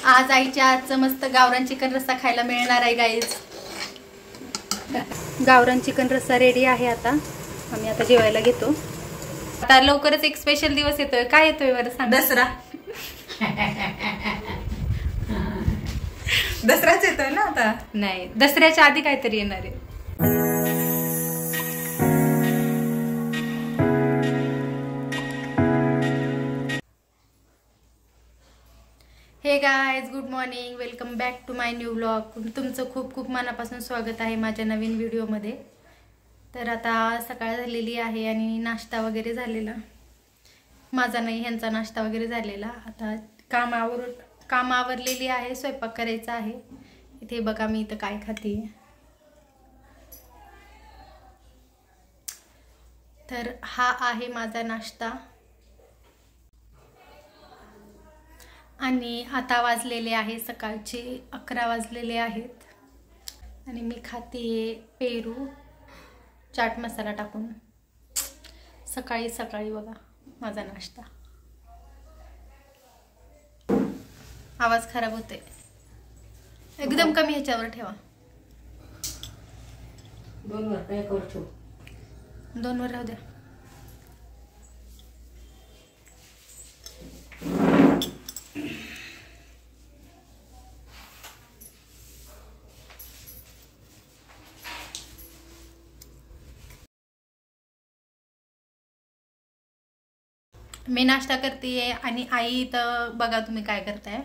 आज आईच्या आजचं मस्त गावरान चिकन रस्सा खायला मिळणार आहे गाईज. गावरान चिकन रस्सा रेडी आहे. आता आम्ही आता जेवायला घेतो. आता लवकरच एक स्पेशल दिवस येतोय. काय येतोय बरं सांग? दसरा. दसराच येतोय ना आता. नाही, दसऱ्याच्या आधी काहीतरी येणार आहे. हे guys, good morning, welcome back to my new vlog. तुमचं खूप खूप मनापासून स्वागत आहे माझ्या नवीन व्हिडिओमध्ये. तर आता सकाळ झालेली आहे आणि नाश्ता वगैरे झालेला. माझा नाही, ह्यांचा नाश्ता वगैरे झालेला. आता काम आवरलेली आहे, स्वयंपाक करायचा आहे. इथे बघा मी इथं काय खाते. तर हा आहे माझा नाश्ता. आणि आता वाजलेले आहे सकाळचे 11 वाजलेले आहेत आणि मी खाते पेरू चाट मसाला टाकून. सकाळी सकाळी बघा माझा नाश्ता. आवाज खराब होते, एकदम कमी ह्याच्यावर ठेवा. 2 वर काय करतो? 2 वर राहू द्या. मी नाश्ता करते आणि आई तर बघा तुम्ही काय करताय.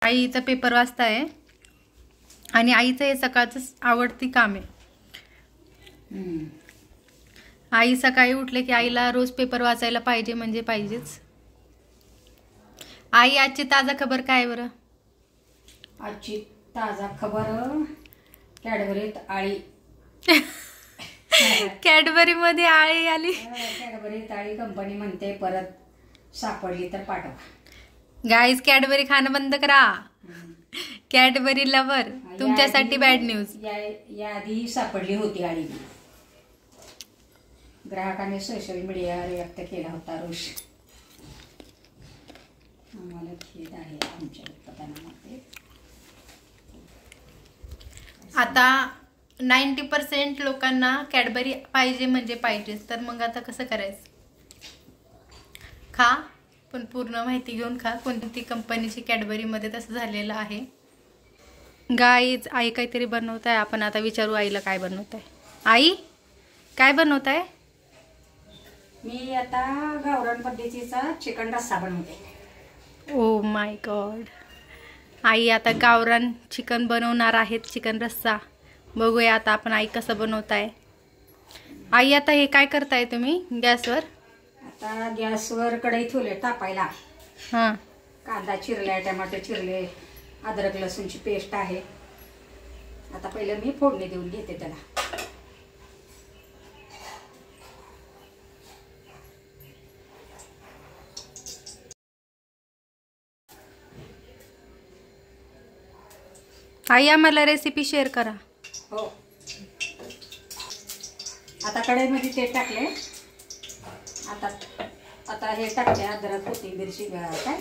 आई इथं पेपर वाचताय आणि आईचं हे सकाळचं आवडती काम आहे. आई सकाळी उठले की आईला रोज पेपर वाचायला पाहिजे म्हणजे पाहिजेच. आई आजची ताजा खबर काय बरं? आजची ताजा खबर, कॅडबरीत आळी. कॅडबरी मध्ये आळी आली. कॅडबरीत आळी कंपनी म्हणते परत सापडली तर पाठवा. गाईज, कॅडबरी खाणं बंद करा. कॅडबरी लवर तुमच्यासाठी बॅड न्यूज. याआधी सापडली होती आळी. ग्राहकाने सोशल मीडियावर व्यक्त केला होता रोष. आम्हाला खेद आहे आमच्या उत्पादनामध्ये. आता 90% लोकांना कॅडबरी पाहिजे म्हणजे पाहिजेच. तर मग आता कसं करायचं? खा, पण पूर्ण माहिती घेऊन खा. कोणती कंपनीची कॅडबरी मध्ये तसं झालेलं आहे. गाईज, आई काहीतरी बनवत आहे. आपण आता विचारू आईला काय बनवत आहे. आई काय बनवत आहे? मी आता गावरान पद्धतीचा चिकन रस्सा बनवते. Oh my God. आई आता गावरान चिकन बनवणार आहेत, चिकन रस्सा. बघूया आता आपण आई कसं बनवताय. आई आता हे काय करताय तुम्ही गॅसवर? आता गॅसवर कढई ठेवले तापायला. हां, कांदा चिरलाय, टमाटर चिरले, अद्रक लसूणची पेस्ट आहे. आता पहिलं मी फोडणी देऊन घेते त्याला. आई आम्हाला रेसिपी शेअर करा. हो, आता कढईमध्ये तेल टाकले. आता हे टाकते अद्रक कोथिंबीरची काय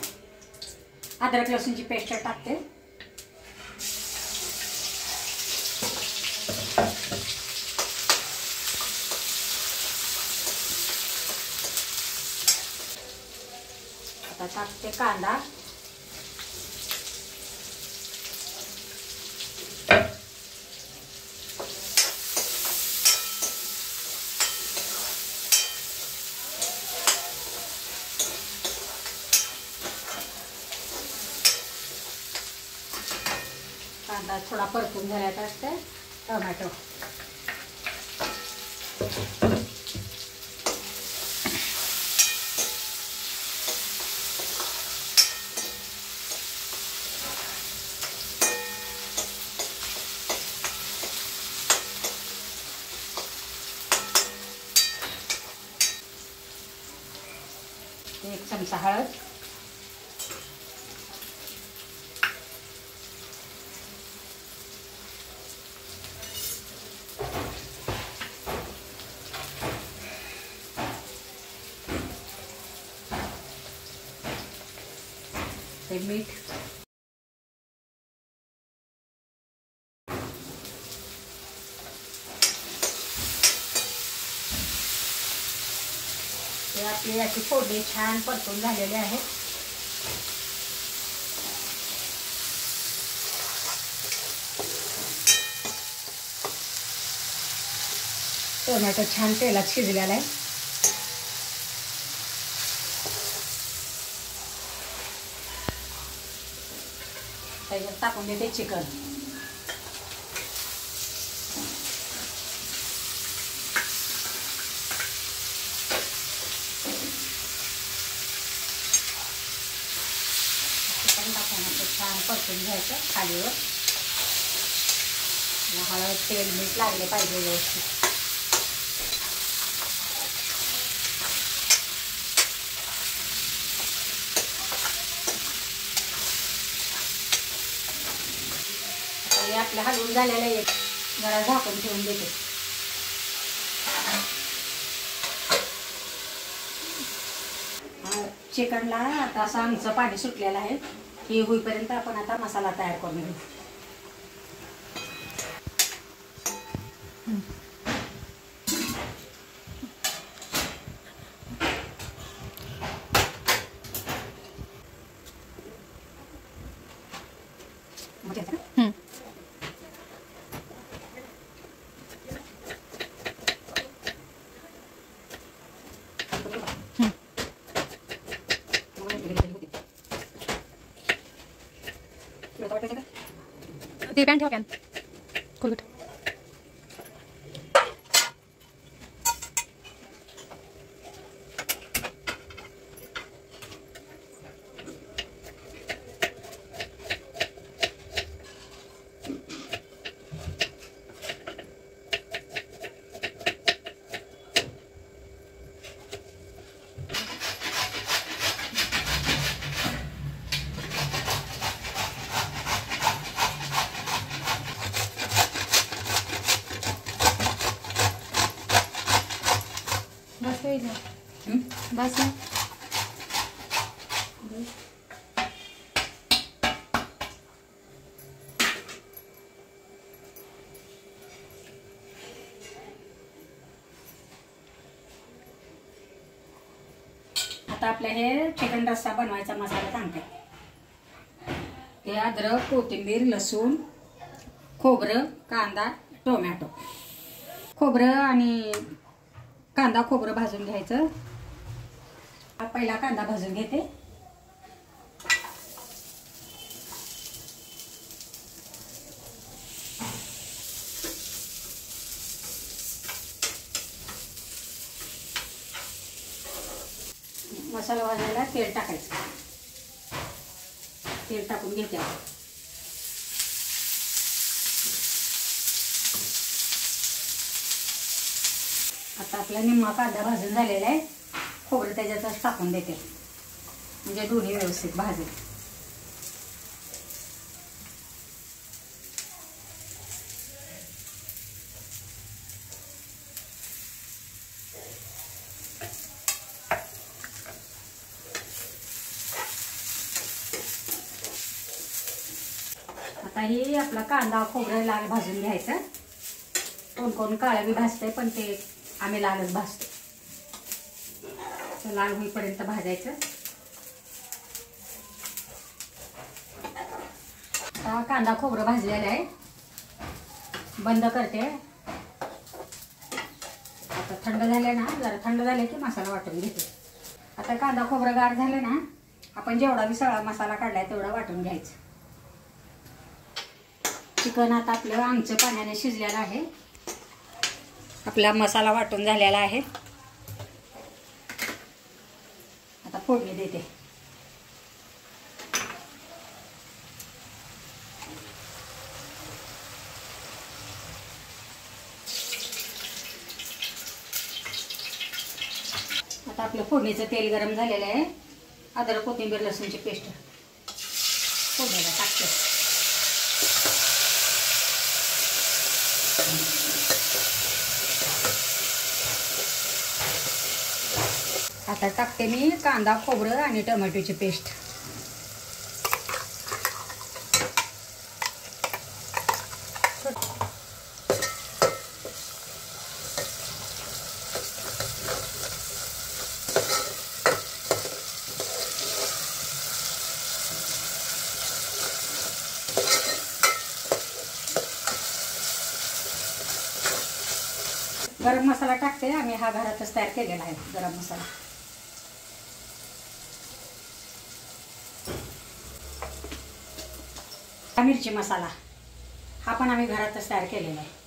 अद्रक लसूणची पेस्ट टाकते. आता टाकते कांदा. कांदा थोडा परतून झाला टाकते टोमॅटो. एक चमचा हळद. घालते मीठ. हे आपली याची फोडणी छान परतून झालेली आहे. टोमॅटो छान तेलात शिजलेला आहे. त्याच्यात टाकून देते चिकन. चिकन टाकून छान परतून घ्यायचं खालीवर. हळद तेल मीठ लागले पाहिजे व्यवस्थित. हे आपलं हलवून झालेलं आहे. जरा झाकून ठेवून देते. चिकनला आता असं आमचं पाणी सुटलेलं आहे. हे होईपर्यंत आपण आता मसाला तयार करून घेऊ. ते पॅन ठेवा कॅन खोलूट. बस आता आपल्या हे चिकन रस्सा बनवायचा मसाला सांगते. हे अद्रक, कोथिंबीर, लसूण, खोबरं, कांदा, टोमॅटो. खोबरं आणि कांदा खोबरं भाजून घ्यायचं. पहिला कांदा भाजून घेते. मसाला भाजायला तेल टाकायचं. तेल टाकून घेते. आता आपला निम्मा कांदा भाजून झालेला आहे. खोबरं त्याच्यातच टाकून देते म्हणजे दोन्ही व्यवस्थित भाजेल. आता हे आपला कांदा खोबरं लाल भाजून घ्यायचं. कोण कोण काळं बी भाजतंय पण ते आम्ही लालच भाजतो. लाल होईपर्यंत भाजायचं. आता कांदा खोबरं भाजलेलं आहे. बंद करते. आता थंड झाले ना, जरा थंड झाले की मसाला वाटून घेते. आता कांदा खोबरं गार झाले ना, आपण जेवढा बी सगळा मसाला काढलाय तेवढा वाटून घ्यायचं. चिकन आता आपलं आमचं पाण्याने शिजलेलं आहे. आपला मसाला वाटून झालेला आहे. आता फोडणी देते. आता आपलं फोडणीचं तेल गरम झालेलं आहे. अद्रक कोथिंबीर लसूणची पेस्ट फोडणीला टाकते. आता टाकते मी कांदा खोबरं आणि टोमॅटोची पेस्ट. गरम मसाला टाकते. आम्ही हा घरातच तयार केलेला आहे गरम मसाला. मिरची मसाला हा पण आम्ही घरातच तयार केलेला आहे.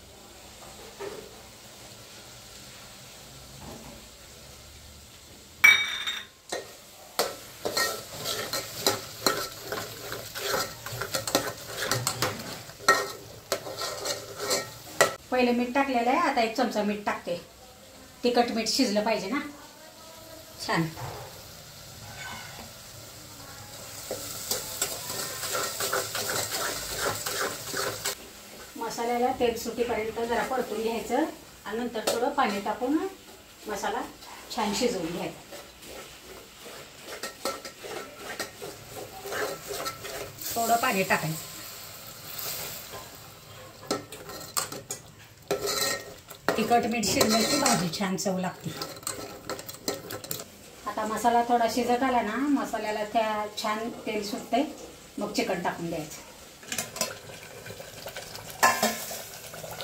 पहिले मीठ टाकलेलं आहे. आता 1 चमचा मीठ टाकते. तिखट मीठ शिजलं पाहिजे ना छान. मसाल्याला तेल सुटीपर्यंत जरा परतून घ्यायचं आणि नंतर थोडं पाणी टाकून मसाला छान शिजवून घ्यायचा. थोडं पाणी टाकायचं. तिखट मीठ शिजलं की भाजी छान चव लागते. आता मसाला थोडा शिजत आला ना, मसाल्याला त्या छान तेल सुटते. मग चिकन टाकून द्यायचं.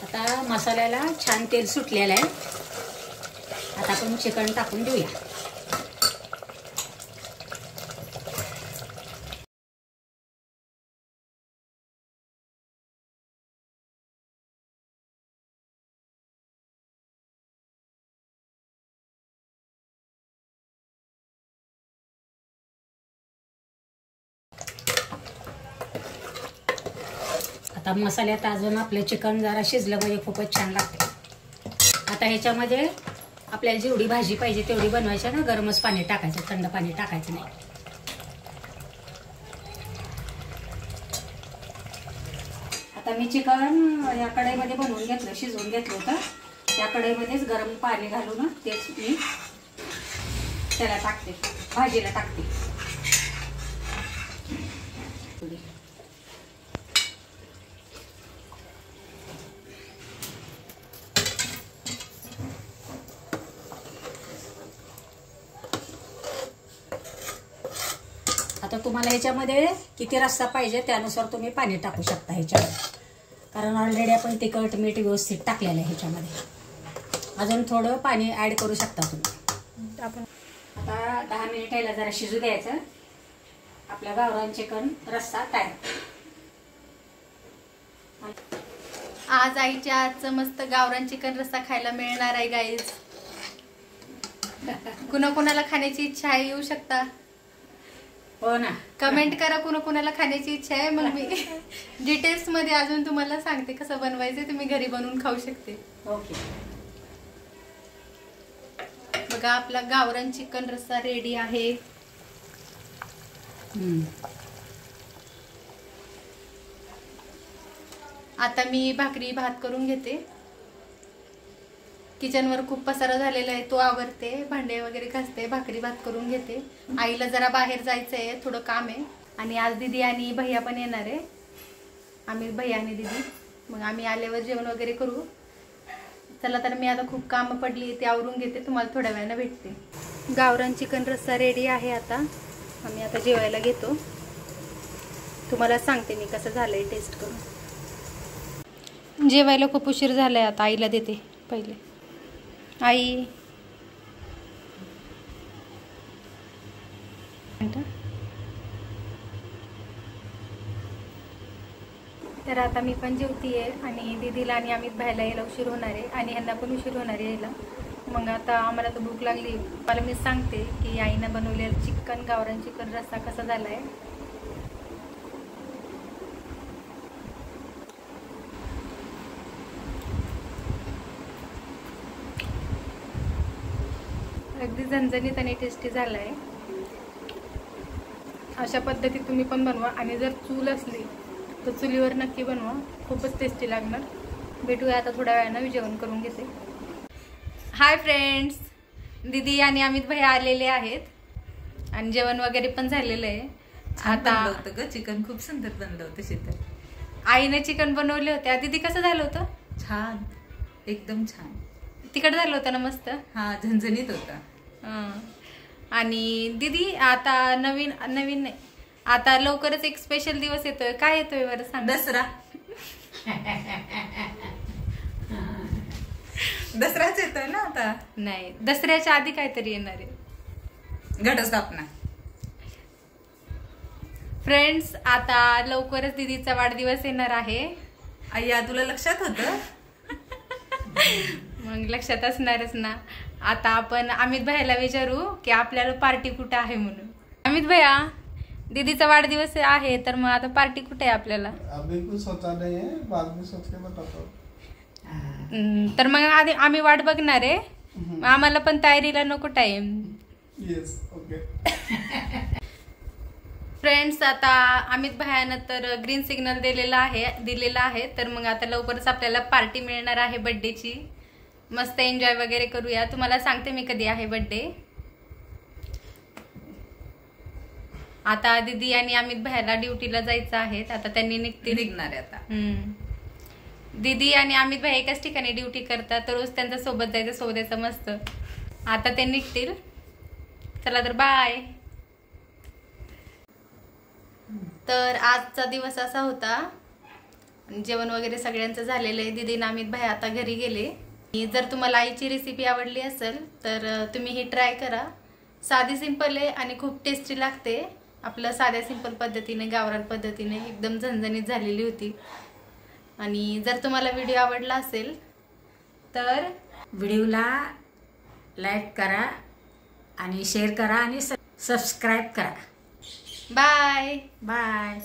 आता मसाल्याला छान तेल सुटलेलं आहे. आता आपण चिकन टाकून देऊया. आता मसाल्यात अजून आपलं चिकन जरा शिजलं म्हणजे खूपच छान लागते. आता ह्याच्यामध्ये आपल्याला जेवढी भाजी पाहिजे तेवढी बनवायची ना, गरमच पाणी टाकायचं, थंड पाणी टाकायचं नाही. आता मी चिकन या कढईमध्ये बनवून घेतलं, शिजवून घेतलं होतं. त्या कढईमध्येच गरम पाणी घालून तेच मी त्याला टाकते, भाजीला टाकते. आता तुम्हाला ह्याच्यामध्ये किती रस्सा पाहिजे त्यानुसार तुम्ही पाणी टाकू शकता ह्याच्यामध्ये, कारण ऑलरेडी आपण तिखट मीठ व्यवस्थित टाकलेलं आहे ह्याच्यामध्ये. अजून थोडं पाणी ॲड करू शकता तुम्ही. आपण आता 10 मिनिट याला जरा शिजू द्यायचं. आपल्या गावरान चिकन रस्सा तयार. आज आईच्या आजचं मस्त गावरान चिकन रस्सा खायला मिळणार आहे गाईज. कुणाकुणाला खाण्याची इच्छा आहे येऊ शकता. हो ना, कमेंट करा कुणाकुणाला खाण्याची इच्छा आहे. मग मी डिटेल्स मध्ये अजून तुम्हाला सांगते कसं बनवायचं. तुम्ही घरी बनवून खाऊ शकते. ओके. बघा आपला गावरान चिकन रस्सा रेडी आहे. आता मी भाकरी भात करून घेते. किचनवर खूप पसारा झालेला आहे तो आवरते, भांडे वगैरे घासते, भाकरी भात करून घेते. आईला जरा बाहेर जायचं आहे, थोडं काम आहे. आणि आज दीदी आणि भैया पण येणार आहे. आम्ही भैया आणि दीदी, मग आम्ही आल्यावर जेवण वगैरे करू. चला तर मी आता खूप कामं पडली ते आवरून घेते. तुम्हाला थोड्या वेळानं भेटते. गावरान चिकन रस्सा रेडी आहे. आता आम्ही आता जेवायला घेतो. तुम्हाला सांगते मी कसं झालंय टेस्ट करून. जेवायला खूप उशीर झालाय. आता आईला देते पहिले. आई तर आता मी पण जेवतीये आणि दीदीला आणि अमित भाईला यायला उशीर होणार आहे आणि ह्यांना पण उशीर होणार आहे यायला. मग आता आम्हाला तर भूक लागली. मला मी सांगते की आईनं बनवलेलं चिकन गावरान चिकन रस्सा कसा झालाय. अगदी झणझणीत आणि टेस्टी झाला आहे. अशा पद्धतीत तुम्ही पण बनवा आणि जर चूल असली तर चुलीवर नक्की बनवा, खूपच टेस्टी लागणार. भेटूया आता थोड्या वेळानं. मी जेवण करून घेते. हाय फ्रेंड्स, दीदी आणि अमित भाई आलेले आहेत आणि जेवण वगैरे पण झालेलं आहे. आता चिकन खूप सुंदर बनलं होतं. शीतल आईने चिकन बनवले होते. दीदी कसं झालं होतं? छान, एकदम छान. तिखट झालं होतं ना मस्त. हा, झणझणीत होता. आणि दीदी आता नवीन नाही, आता लवकरच एक स्पेशल दिवस येतोय. काय येतोय बरं सांग? दसरा. दसराच येतोय ना आता. नाही, दसऱ्याच्या आधी काहीतरी येणार आहे. घटस्थापना. फ्रेंड्स, आता लवकरच दीदीचा वाढदिवस येणार आहे. अय्या, तुला लक्षात होतं? मग लक्षात असणारच ना. आता आपण अमित भैयाला विचारू की आपल्याला पार्टी कुठे आहे म्हणून. अमित भैया, दीदीचा वाढदिवस आहे तर मग आता पार्टी कुठे आहे आपल्याला? अभी कुछ सोचा नहीं है, बाद में सोच के बताता हूँ. तर मग आधी आम्ही वाट बघणार आहे. मग आम्हाला पण तयारीला नको टाइम. Yes, okay. फ्रेंड्स, आता अमित भैयानं तर ग्रीन सिग्नल दिलेला आहे. तर मग आता लवकरच आपल्याला पार्टी मिळणार आहे बर्थडेची. मस्त एन्जॉय वगैरे करूया. तुम्हाला सांगते मी कधी आहे बर्थडे. आता दीदी आणि अमित भैयाला ड्युटीला जायचं आहे. आता त्यांनी निघणार आहे आता. दीदी आणि अमित भाई एकाच ठिकाणी ड्युटी करतात, तर रोज त्यांच्या सोबत जायचं मस्त. आता ते निघतील. चला तर बाय. तर आजचा दिवस असा होता. जेवण वगैरे सगळ्यांचं झालेलं आहे. दीदी आणि अमित भाई आता घरी गेले. जर तुम्हाला आईची रेसिपी आवडली असेल तर तुम्ही ही ट्राय करा. साधी सिंपल आहे आणि खूप टेस्टी लागते. आपलं साध्या सिंपल पद्धतीने, गावरान पद्धतीने एकदम झणझणीत झालेली होती. आणि जर तुम्हाला व्हिडिओ आवडला असेल तर व्हिडिओला लाईक करा आणि शेअर करा आणि सबस्क्राईब करा. बाय. बाय.